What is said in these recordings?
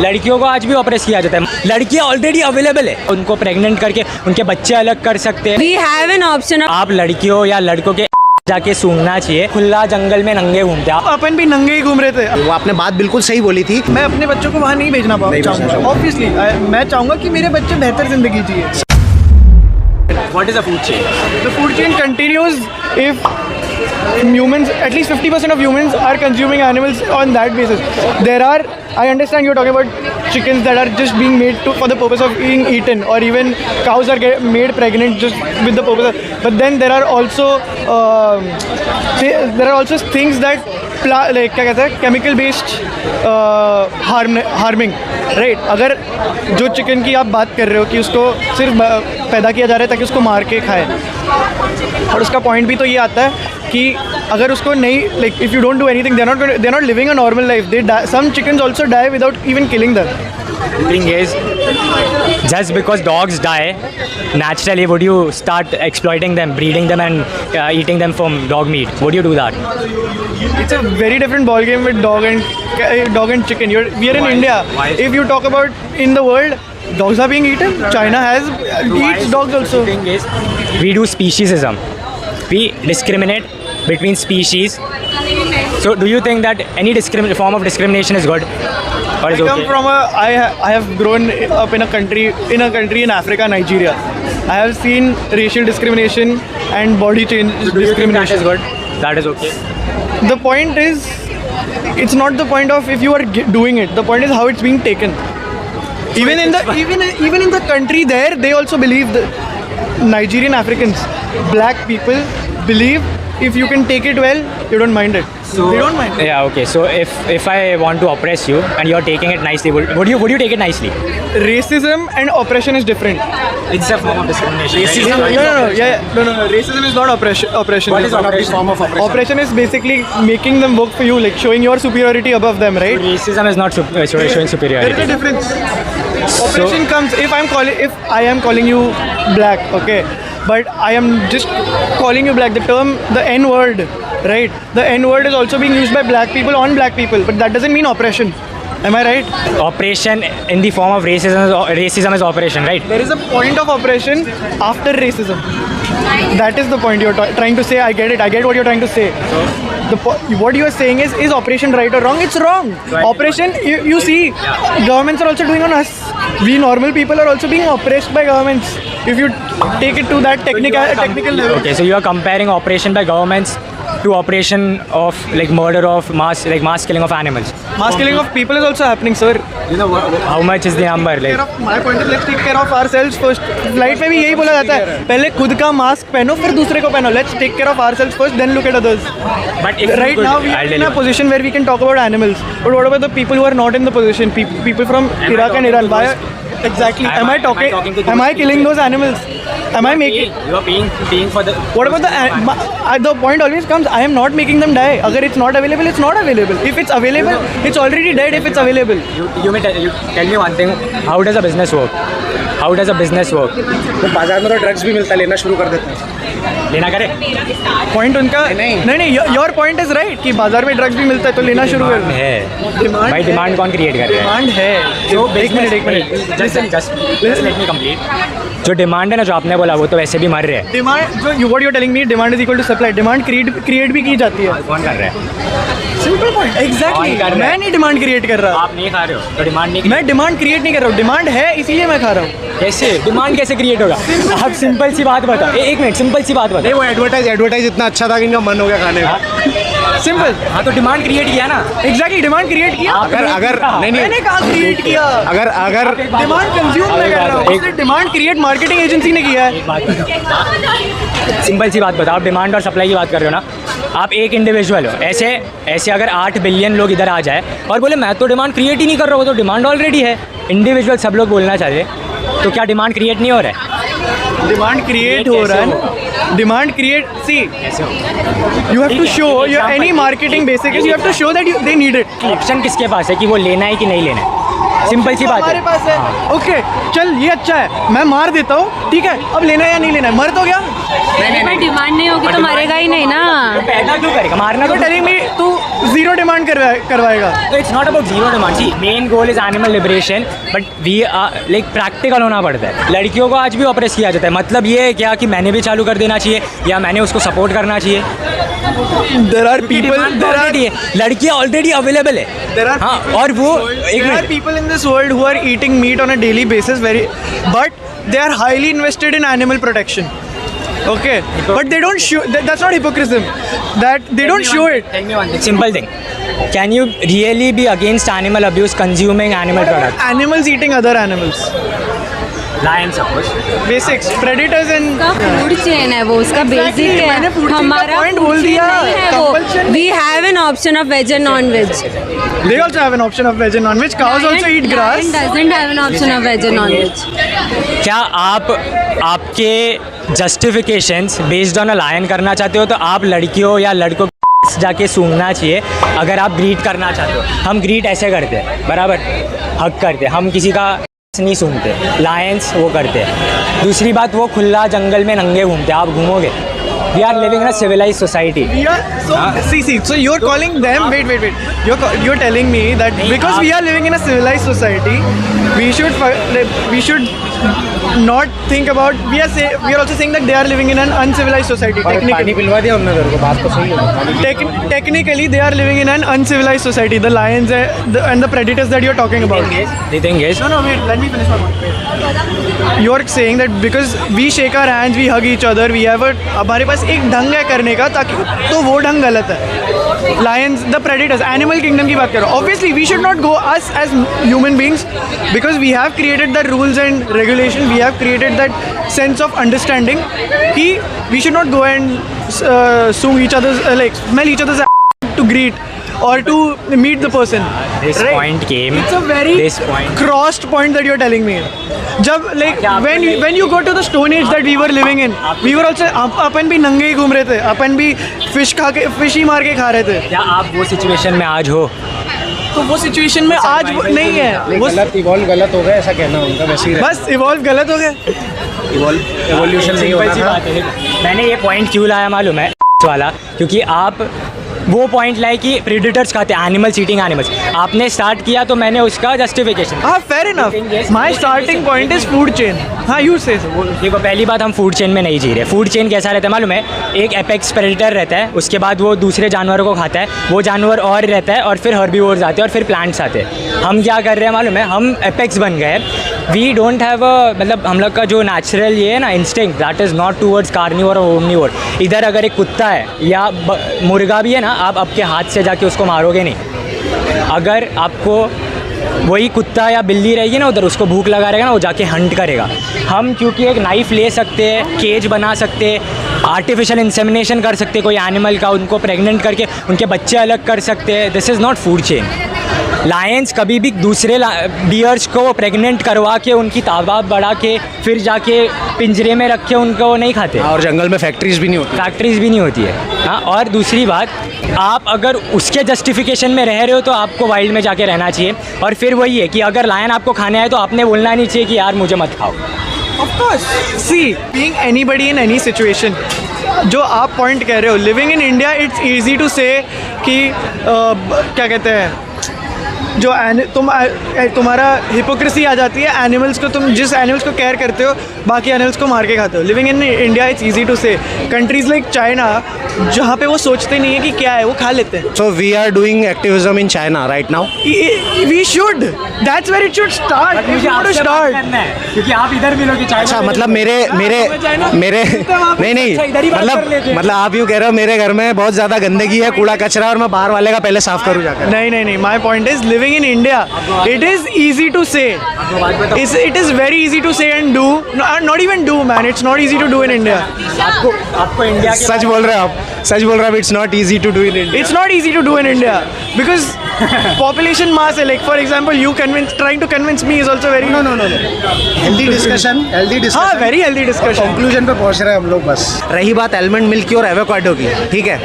लड़कियों को आज भी ऑपरेस किया जाता है। लड़कियां ऑलरेडी अवेलेबल है, उनको प्रेग्नेंट करके उनके बच्चे अलग कर सकते हैं। We have an option of... आप लड़कियों या लड़कों के जाके सूंघना चाहिए। खुला जंगल में नंगे घूमते हैं। अपन भी नंगे ही घूम रहे थे। वो आपने बात बिल्कुल सही बोली थी। मैं अपने बच्चों को वहाँ नहीं भेजना चाहूँगा। ऑब्वियसली मैं चाहूँगा कि मेरे बच्चे बेहतर जिंदगी जिए। What is the food chain? The food chain continues if humans, at least 50% of humans are consuming animals on that basis. There are, I understand you're talking about chickens that are just being made for the purpose of being eaten, or even cows are made pregnant just with the purpose of, but then there are also things that like क्या कहते हैं, chemical based harming, right? अगर जो chicken की आप बात कर रहे हो कि उसको सिर्फ पैदा किया जा रहा है ताकि उसको मार के खाए, और उसका पॉइंट भी तो ये आता है कि अगर उसको नहीं, like if you don't do anything, they're not living a normal life. They die. Some chickens also die without even killing them. Thing is, just because dogs die naturally, would you start exploiting them, breeding them, and eating them from dog meat? Would you do that? It's a very different ball game with dog and chicken. We are in India. If you talk about in the world, dogs are being eaten. China eats dogs also. The thing is, we do speciesism. We discriminate between species. So, do you think that any form of discrimination is good? Or is okay? I have grown up in a country in Africa, Nigeria. I have seen racial discrimination and body change discrimination. That is good. That is okay. The point is, it's not the point of if you are doing it. The point is how it's being taken. Even in the country there, they also believe that Nigerian Africans, black people believe if you can take it well, you don't mind it. So they don't mind it. Yeah, okay. So if I want to oppress you and you're taking it nicely, would you take it nicely? Racism and oppression is different. It's a form of discrimination. Racism, no. Racism is not oppression. What is oppression? Form of oppression. Oppression is basically making them work for you, like showing your superiority above them, right? Racism is not showing superiority. There is a difference. Oppression comes if I am calling you black, okay, but I am just calling you black. The N word, right? The N word is also being used by black people on black people, but that doesn't mean oppression. Am I right? Oppression in the form of racism is oppression, right? There is a point of oppression after racism. That is the point you're trying to say. I get it. I get what you're trying to say. What you are saying is oppression right or wrong? It's wrong. Oppression, you see, governments are also doing on us. We normal people are also being oppressed by governments. If you take it to that technical level. Okay, so you are comparing oppression by governments to oppression of like murder of mass killing of animals. Mass killing of people is also happening, sir. You know how much is the number? Like My point is let's take care of ourselves first. Flight में भी यही बोला जाता है, पहले खुद का mask पहनो फिर दूसरे को पहनो. Let's take care of ourselves first, then look at others. But if right now we are in a position where we can talk about animals. But what about the people who are not in the position? People from Iraq and Iran. Why? Exactly. Am I talking to am I killing those animals? Am I making? You are paying for the. What about the point always comes, I am not making them die. Agar it's not available, it's not available. If it's available, it's already dead if it's available. You tell me one thing. How does a business work? How does a business work? तो बाजार में तो drugs भी मिलता है, लेना शुरू कर देते हैं. लेना करे. पॉइंट उनका नहीं योर पॉइंट इज राइट कि बाजार में ड्रग्स भी मिलता है तो लेना शुरू कर है. भाई डिमांड कौन क्रिएट कर रहा है? डिमांड है. एक minute just let me complete. जो डिमांड है ना, जो आपने बोला, वो तो वैसे भी मर रहे हैं. डिमांड जो what you are telling me, demand is equal to supply. Demand create भी की जाती है. कौन कर रहा है? Simple point. एग्जैक्टली. मैं नहीं डिमांड क्रिएट कर रहा. आप नहीं खा रहे हो तो डिमांड नहीं. मैं डिमांड क्रिएट नहीं कर रहा हूँ. डिमांड है इसीलिए मैं खा रहा हूँ. कैसे डिमांड कैसे क्रिएट होगा? आप सिंपल सी बात बताओ. एक मिनट, सिंपल सी बात बताओ. वो एडवर्टाइज इतना अच्छा था कि इनका मन हो गया खाने का. सिंपल. हाँ तो डिमांड क्रिएट किया ना. एग्जैक्टली डिमांड क्रिएट किया. अगर नहीं मैंने कहा क्रिएट किया. अगर डिमांड कंज्यूम मैं कर रहा हूँ. डिमांड क्रिएट मार्केटिंग एजेंसी ने किया है. सिंपल सी बात बताओ. आप डिमांड और सप्लाई की बात कर रहे हो ना. आप एक इंडिविजुअल हो. ऐसे अगर 8 बिलियन लोग इधर आ जाए और बोले मैं तो डिमांड क्रिएट ही नहीं कर रहा हूँ, तो डिमांड ऑलरेडी है. इंडिविजुअल सब लोग बोलना चाहिए, तो क्या डिमांड क्रिएट नहीं हो रहा है? डिमांड क्रिएट हो रहा है ना. Demand create see you have to show your any marketing basic you have to show that they need it. Option किसके पास है कि वो लेना है कि नहीं लेना है? सिंपल सी बात है. हमारे पास है. ओके चल ये अच्छा है, मैं मार देता हूँ, ठीक है. अब लेना है या नहीं लेना है? मर तो गया. पर डिमांड नहीं होगी तो मारेगा ही नहीं ना। पैदा क्यों करेगा, मारना तो टेलिंग मी तू जीरो डिमांड करवाएगा। It's not about zero demand. See main goal is animal liberation, but we like practical होना पड़ता है। लड़कियों को आज भी ऑपरेस किया जाता है, मतलब ये है क्या कि मैंने भी चालू कर देना चाहिए या मैंने उसको सपोर्ट करना चाहिए। There are people, लड़कियाँ ऑलरेडी अवेलेबल है। There are हाँ, और वो एक there are minute, people in this world who are eating meat on a daily basis, but they are highly invested in animal protection. Okay, but they don't show. That's not hypocrisy. That they don't show it. Tell me one thing, simple thing. Can you really be against animal abuse, consuming animal products? Animals eating other animals. Lions, of course. Basics, predators and. उसका food chain है वो, उसका basic है। मैंने food chain का हमारा point food बोल chain दिया। नहीं है वो। Compulsion We have an option of veg and non-veg. They also have an option of veg and non-veg. Cows also eat grass. Lion doesn't have an option of veg and non-veg. क्या आप आपके justifications based on a lion करना चाहते हो तो आप लड़कियों या लड़कों को जाके सूंघना चाहिए अगर आप ग्रीट करना चाहते हो। हम ग्रीट ऐसे करते हैं, बराबर, हक करते हैं, हम किसी का नहीं सूंघते। लायंस वो करते हैं। दूसरी बात, वो खुला जंगल में नंगे घूमते हैं, आप घूमोगे। We are living in a civilised society. So you're calling them. Wait. You're telling me that because we are living in a civilized society, we should not think about. We are also saying that they are living in an uncivilized society. पानी पिलवा दिया उन्होंने तेरे को, बात तो सही है। Technically, they are living in an uncivilized society. The lions and the predators that you're talking about. The thing is, No, wait. Let me finish my point. You're saying that because we shake our hands, we hug each other, we have हमारे पास एक ढंग है करने का, ताकि तो वो ढंग गलत है। Lions, the predators, animal kingdom की बात करो। Obviously, we should not go us as human beings because we have created the rules and regulations. We have created that sense of understanding. कि we should not go and sue each other's like smell each other's to greet or to meet the person. this Right. point came. It's a very This point. crossed point that you're telling me. जब like when you go to the stone age that we were living in, we were also अपन भी नंगे ही घूम रहे थे, अपन भी fish ही मार के खा रहे थे। क्या आप वो सिचुएशन में आज हो? तो वो सिचुएशन में आज नहीं है। वो गलत इवॉल्व गलत हो गया ऐसा कहना उनका, वैसे ही बस इवॉल्व गलत हो गया। एवोल्यूशन नहीं सिंपल होना सी था। बात है। मैंने ये पॉइंट क्यों लाया मालूम है वाला, क्योंकि आप वो पॉइंट लाए कि प्रेडेटर्स खाते हैं, एनिमल्स ईटिंग एनिमल्स। आपने स्टार्ट किया तो मैंने उसका जस्टिफिकेशन। हाँ, fair enough. My starting point is food chain. हाँ, यू से देखो, पहली बात, हम फूड चेन में नहीं जी रहे। फूड चेन कैसा रहता है मालूम है? एक एपेक्स प्रेडेटर रहता है, उसके बाद वो दूसरे जानवरों को खाता है, वो जानवर और रहता है, और फिर हर्बीवोर्स आते हैं और फिर प्लांट्स आते हैं। हम क्या कर रहे हैं मालूम है? हम एपेक्स बन गए। वी डोंट हैव अ, मतलब हम लोग का जो नेचुरल ये है ना instinct, that is not towards carnivore और ओमनिवोर। इधर अगर एक कुत्ता है या मुर्गा भी है ना, आप आपके हाथ से जाके उसको मारोगे नहीं। अगर आपको वही कुत्ता या बिल्ली रहेगी ना उधर, उसको भूख लगा रहेगा ना, वो जाके हंट करेगा। हम क्योंकि एक नाइफ ले सकते हैं, केज बना सकते हैं, आर्टिफिशियल इंसेमिनेशन कर सकते हैं कोई एनिमल का, उनको प्रेग्नेंट करके उनके बच्चे अलग कर सकते हैं। This is not food chain. Lions कभी भी दूसरे बियर्स को प्रेग्नेंट करवा के उनकी तादाद बढ़ा के फिर जाके पिंजरे में रख के उनको नहीं खाते। और जंगल में फैक्ट्रीज भी नहीं होती। फैक्ट्रीज भी नहीं होती है। हाँ, और दूसरी बात, आप अगर उसके जस्टिफिकेशन में रह रहे हो तो आपको वाइल्ड में जाके रहना चाहिए। और फिर वही है कि अगर लायन आपको खाने आए तो आपने बोलना नहीं चाहिए कि यार मुझे मत खाओ। Of course. See, being anybody in any situation, जो आप पॉइंट कह रहे हो, living in India it's easy to say कि क्या कहते हैं, जो तुम्हारा हिपोक्रेसी आ जाती है। एनिमल्स को, तुम जिस एनिमल्स को केयर करते हो, बाकी एनिमल्स को मार के खाते हो। Living in India it's easy to say. Countries like China, जहाँ पे वो सोचते नहीं है कि क्या है, वो खा लेते हैं। So we are doing activism in China right now. We should. That's where it should start. If you want to start. क्योंकि आप इधर मिलोगे चाइना। अच्छा, मतलब मेरे नहीं मतलब आप यूँ कह रहे हो मेरे घर में बहुत ज़्यादा गंदगी है, कूड़ा कचरा, और मैं बाहर वाले का पहले साफ करूँ जाकर। नहीं, my point is living in India it is easy to say. It is very easy to say and do, not even do man, it's not easy to do in India. आपको इंडिया के सच बोल रहे हो आप, सच बोल रहे हो। It's not easy to do in India. It's not easy to do in India because population mass है। Like for example, trying to convince me is also very No. Healthy discussion हाँ, very healthy discussion। कंक्लूजन पे पहुंच रहे हैं हम लोग बस। रही बात एलमंड मिल्क की और एवोकाडो की, ठीक है,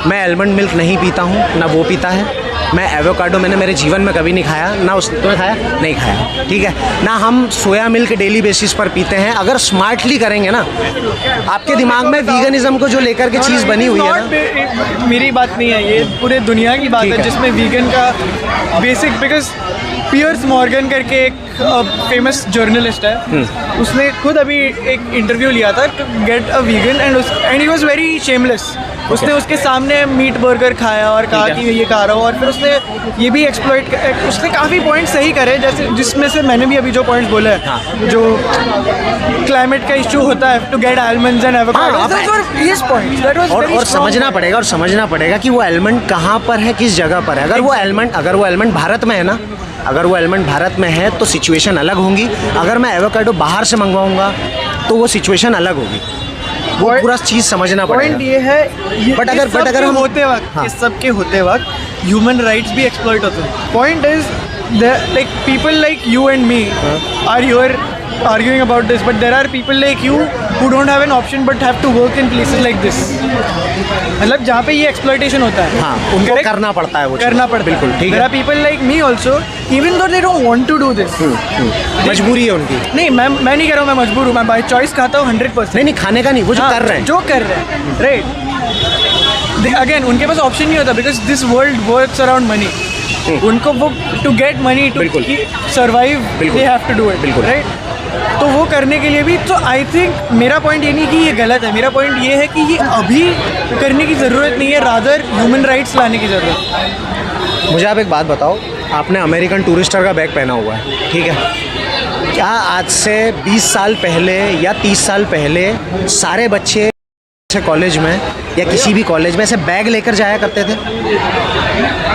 मैं एलमंड मिल्क नहीं पीता हूँ, ना वो पीता है। मैं एवोकाडो मैंने मेरे जीवन में कभी नहीं खाया, ना उसने तुम्हें खाया, नहीं खाया, ठीक है ना। हम सोया मिल्क डेली बेसिस पर पीते हैं। अगर स्मार्टली करेंगे ना, आपके दिमाग में वीगनिज्म को जो लेकर के चीज़ बनी हुई है ना, मेरी बात नहीं है, ये पूरे दुनिया की बात है जिसमें वीगन का बेसिक, बिकॉज पियर्स मॉर्गन करके एक फेमस जर्नलिस्ट है, उसने खुद अभी एक इंटरव्यू लिया था to get a vegan and he was very shameless. उसने उसके सामने मीट बर्गर खाया और कहा कि ये खा रहा हूँ, और फिर उसने ये भी एक्सप्लॉइट, उसने काफ़ी पॉइंट सही करे, जैसे जिसमें से मैंने भी अभी जो पॉइंट्स बोले हैं, जो क्लाइमेट का इशू होता है to get almonds and avocado, और समझना पड़ेगा कि वो एलिमेंट कहाँ पर है, किस जगह पर है। अगर वो एलिमेंट भारत में है ना, अगर वो एलिमेंट भारत में है तो सिचुएशन अलग होंगी। अगर मैं एवोकाडो बाहर से मंगवाऊंगा तो वो सिचुएशन अलग होगी। वो पूरा चीज़ समझना पड़ेगा। पॉइंट ये है, बट अगर हम होते वक्त, इस सब के होते वक्त ह्यूमन राइट्स भी एक्सप्लॉइट होते हैं। Point is like people like you and me are your arguing about this, but there are people like you who don't have an option but have to work in places like this. मतलब जहाँ पे ये exploitation होता है, हाँ, उनको करना पड़ता है, वो करना पड़ता है, बिल्कुल ठीक है। There are people like me also, even though they don't want to do this. मजबूरी है उनकी। नहीं, मैं नहीं कह रहा हूँ मैं मजबूर हूँ, मैं बाई चॉइस खाता हूँ 100%। नहीं खाने का नहीं, वो जो कर रहे हैं, जो कर रहे हैं, राइट। अगेन उनके पास ऑप्शन नहीं होता, because this world works around money. उनको वो to get money to survive they have to do it, बिल्कुल राइट। तो वो करने के लिए भी, तो आई थिंक मेरा पॉइंट ये नहीं कि ये गलत है, मेरा पॉइंट ये है कि ये अभी करने की ज़रूरत नहीं है, रादर ह्यूमन राइट्स लाने की ज़रूरत है। मुझे आप एक बात बताओ, आपने अमेरिकन टूरिस्टर का बैग पहना हुआ है, ठीक है, क्या आज से 20 साल पहले या 30 साल पहले सारे बच्चे कॉलेज में या किसी भी कॉलेज में ऐसे बैग लेकर जाया करते थे?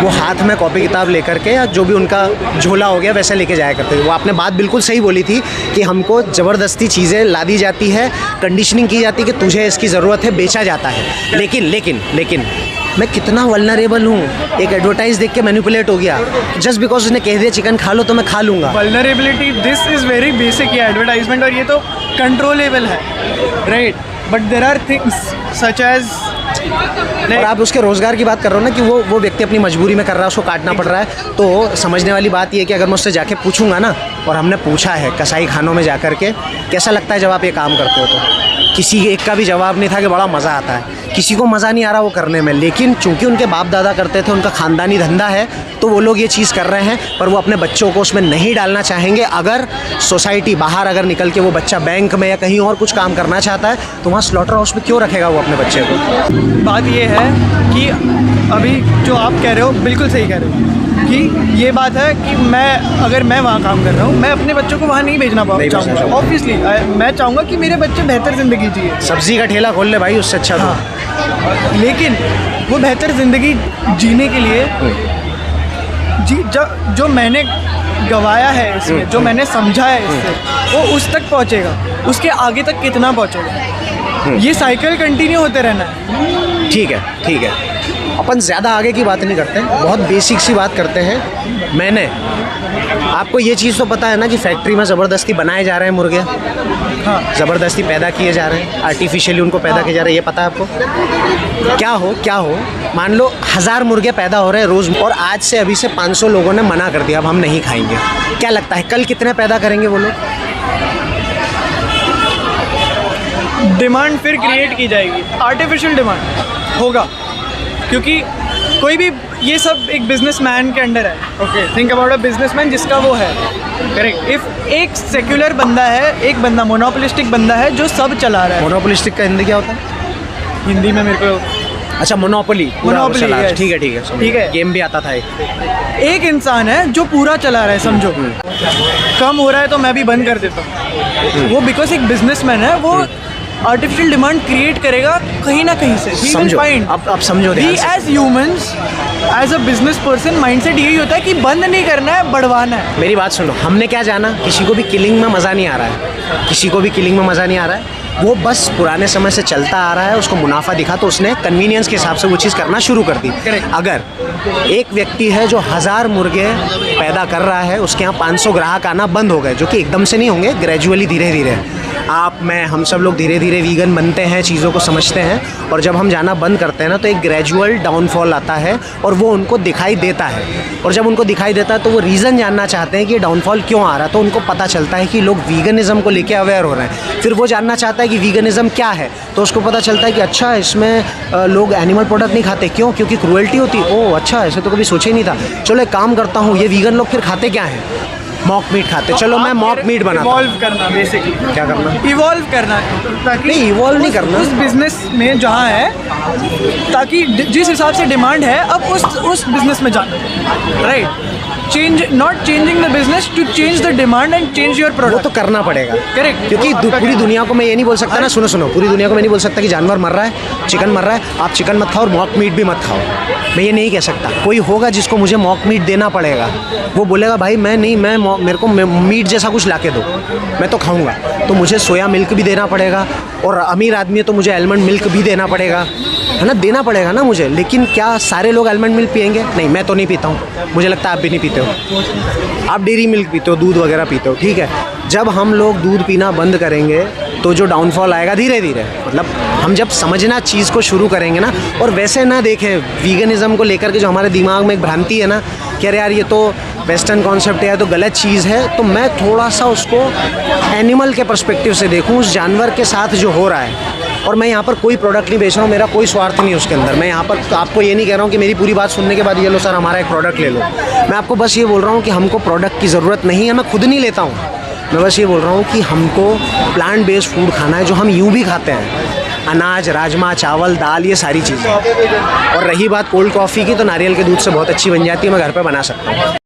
वो हाथ में कॉपी किताब लेकर के या जो भी उनका झोला हो गया वैसे लेके जाया करते थे। वो आपने बात बिल्कुल सही बोली थी कि हमको ज़बरदस्ती चीज़ें ला दी जाती है, कंडीशनिंग की जाती है कि तुझे इसकी ज़रूरत है, बेचा जाता है। लेकिन मैं कितना वल्नरेबल हूँ, एक एडवर्टाइज देख के मैनिपुलेट हो गया, जस्ट बिकॉज उसने कह दिया चिकन खा लो तो मैं खा लूँगा। Vulnerability, this is very basic, ये एडवर्टाइजमेंट, और ये तो कंट्रोलेबल है, right. But there are things such as, और आप उसके रोज़गार की बात कर रहे हो ना कि वो व्यक्ति अपनी मजबूरी में कर रहा है, उसको काटना पड़ रहा है। तो समझने वाली बात ये है कि अगर मैं उससे जाके पूछूंगा ना, और हमने पूछा है कसाई खानों में जाकर के कैसा लगता है जब आप ये काम करते हो, तो किसी एक का भी जवाब नहीं था कि बड़ा मज़ा आता है। किसी को मज़ा नहीं आ रहा वो करने में, लेकिन चूंकि उनके बाप दादा करते थे, उनका ख़ानदानी धंधा है, तो वो लोग ये चीज़ कर रहे हैं, पर वो अपने बच्चों को उसमें नहीं डालना चाहेंगे। अगर सोसाइटी बाहर अगर निकल के वो बच्चा बैंक में या कहीं और कुछ काम करना चाहता है तो वहाँ स्लॉटर हाउस में क्यों रखेगा वो अपने बच्चे को? बात ये है कि अभी जो आप कह रहे हो बिल्कुल सही कह रहे हो कि ये बात है कि अगर मैं वहाँ काम कर रहा हूँ, मैं अपने बच्चों को वहाँ नहीं भेजना चाहूँगा। ऑब्वियसली मैं चाहूँगा कि मेरे बच्चे बेहतर ज़िंदगी जिए। सब्जी का ठेला खोल ले भाई, उससे अच्छा। हाँ, लेकिन वो बेहतर ज़िंदगी जीने के लिए जो मैंने गवाया है इसमें, जो मैंने समझा है इससे, वो उस तक पहुँचेगा, उसके आगे तक कितना पहुँचेगा, ये साइकिल कंटिन्यू होते रहना है। ठीक है, अपन ज़्यादा आगे की बात नहीं करते हैं, बहुत बेसिक सी बात करते हैं। मैंने आपको ये चीज़ तो पता है ना कि फैक्ट्री में ज़बरदस्ती बनाए जा रहे हैं मुर्गे, हाँ, ज़बरदस्ती पैदा किए जा रहे हैं, आर्टिफिशियली उनको पैदा किए जा रहे हैं, ये पता है आपको? क्या हो मान लो 1000 मुर्गे पैदा हो रहे हैं रोज़, और आज से अभी से 500 लोगों ने मना कर दिया अब हम नहीं खाएंगे। क्या लगता है कल कितने पैदा करेंगे वो लोग? डिमांड फिर क्रिएट की जाएगी, आर्टिफिशियल डिमांड होगा, क्योंकि कोई भी, ये सब एक बिजनेसमैन के अंडर है। Okay, think about a businessman जिसका वो है, करेक्ट। इफ एक सेक्युलर बंदा है, एक बंदा मोनोपोलिस्टिक बंदा है जो सब चला रहा है। मोनोपोलिस्टिक का हिंदी क्या होता है? हिंदी में मेरे को, अच्छा, मोनोपोली, yes। ठीक है, गेम भी आता था। एक इंसान है जो पूरा चला रहा है, समझो कम हो रहा है तो मैं भी बंद कर देता हूँ, वो बिकॉज एक बिजनेसमैन है, वो आर्टिफिशियल डिमांड क्रिएट करेगा कहीं ना कहीं से। समझो, अब समझो, as humans, as a business person, mindset यही होता है कि बंद नहीं करना है, बढ़वाना है। मेरी बात सुनो, हमने क्या जाना, किसी को भी किलिंग में मज़ा नहीं आ रहा है, वो बस पुराने समय से चलता आ रहा है, उसको मुनाफा दिखा तो उसने कन्वीनियंस के हिसाब से वो चीज़ करना शुरू कर दी। अगर एक व्यक्ति है जो 1000 मुर्गे पैदा कर रहा है, उसके यहाँ 500 ग्राहक आना बंद हो गए, जो कि एकदम से नहीं होंगे, ग्रेजुअली धीरे धीरे, आप, मैं, हम सब लोग धीरे धीरे वीगन बनते हैं, चीज़ों को समझते हैं, और जब हम जाना बंद करते हैं ना तो एक ग्रेजुअल डाउनफॉल आता है और वो उनको दिखाई देता है। और जब उनको दिखाई देता है तो वो रीज़न जानना चाहते हैं कि ये डाउनफॉल क्यों आ रहा है, तो उनको पता चलता है कि लोग वीगनिज़म को लेके अवेयर हो रहे हैं। फिर वो जानना चाहता है कि वीगनिज़म क्या है, तो उसको पता चलता है कि अच्छा इसमें लोग एनिमल प्रोडक्ट नहीं खाते, क्यों? क्योंकि क्रूएल्टी होती है। ओह अच्छा, ऐसे तो कभी सोचा ही नहीं था। चलो एक काम करता हूँ, ये वीगन लोग फिर खाते क्या हैं? मॉक मीट खाते। चलो मैं मॉक मीट बनाता हूँ। इवॉल्व करना बेसिकली। क्या करना? इवॉल्व करना, ताकि नहीं, इवॉल्व नहीं करना। उस बिजनेस में जहाँ है, ताकि जिस हिसाब से डिमांड है अब उस बिजनेस में जाना, right? Change, not changing the business to change the demand and change your वो प्रोडक्ट। तो करना पड़ेगा, करेक्ट। क्योंकि पूरी दुनिया को मैं ये नहीं बोल सकता ना, सुनो, पूरी दुनिया को मैं नहीं बोल सकता कि जानवर मर रहा है, चिकन मर रहा है, आप चिकन मत खाओ और मॉक मीट भी मत खाओ। मैं ये नहीं कह सकता। कोई होगा जिसको मुझे मॉक मीट देना पड़ेगा, वो बोलेगा भाई मैं नहीं, मेरे को मीट जैसा कुछ ला के दो, मैं तो खाऊंगा। तो मुझे सोया मिल्क भी देना पड़ेगा, और अमीर आदमी है तो मुझे आलमंड मिल्क भी देना पड़ेगा, है ना, देना पड़ेगा ना मुझे। लेकिन क्या सारे लोग आलमंड मिल्क पियेंगे? नहीं, मैं तो नहीं पीता हूँ, मुझे लगता है आप भी नहीं पीते हो। आप डेयरी मिल्क पीते हो, दूध वगैरह पीते हो, ठीक है। जब हम लोग दूध पीना बंद करेंगे तो जो डाउनफॉल आएगा धीरे धीरे, मतलब हम जब समझना चीज़ को शुरू करेंगे ना, और वैसे ना देखें वीगनिज़म को लेकर के जो हमारे दिमाग में एक भ्रांति है ना कि अरे यार ये तो वेस्टर्न कॉन्सेप्ट है, तो गलत चीज़ है, तो मैं थोड़ा सा उसको एनिमल के पर्सपेक्टिव से देखूं, उस जानवर के साथ जो हो रहा है। और मैं यहाँ पर कोई प्रोडक्ट नहीं बेच रहा हूँ, मेरा कोई स्वार्थ नहीं है उसके अंदर। मैं यहाँ पर आपको ये नहीं कह रहा हूँ कि मेरी पूरी बात सुनने के बाद ये लो सर हमारा एक प्रोडक्ट ले लो। मैं आपको बस ये बोल रहा हूँ कि हमको प्रोडक्ट की ज़रूरत नहीं है, मैं खुद नहीं लेता हूँ। मैं बस ये बोल रहा हूँ कि हमको प्लांट बेस्ड फूड खाना है, जो हम यूँ भी खाते हैं, अनाज, राजमा, चावल, दाल, ये सारी चीज़ें। और रही बात कोल्ड कॉफ़ी की, तो नारियल के दूध से बहुत अच्छी बन जाती है, मैं घर पे बना सकता हूँ।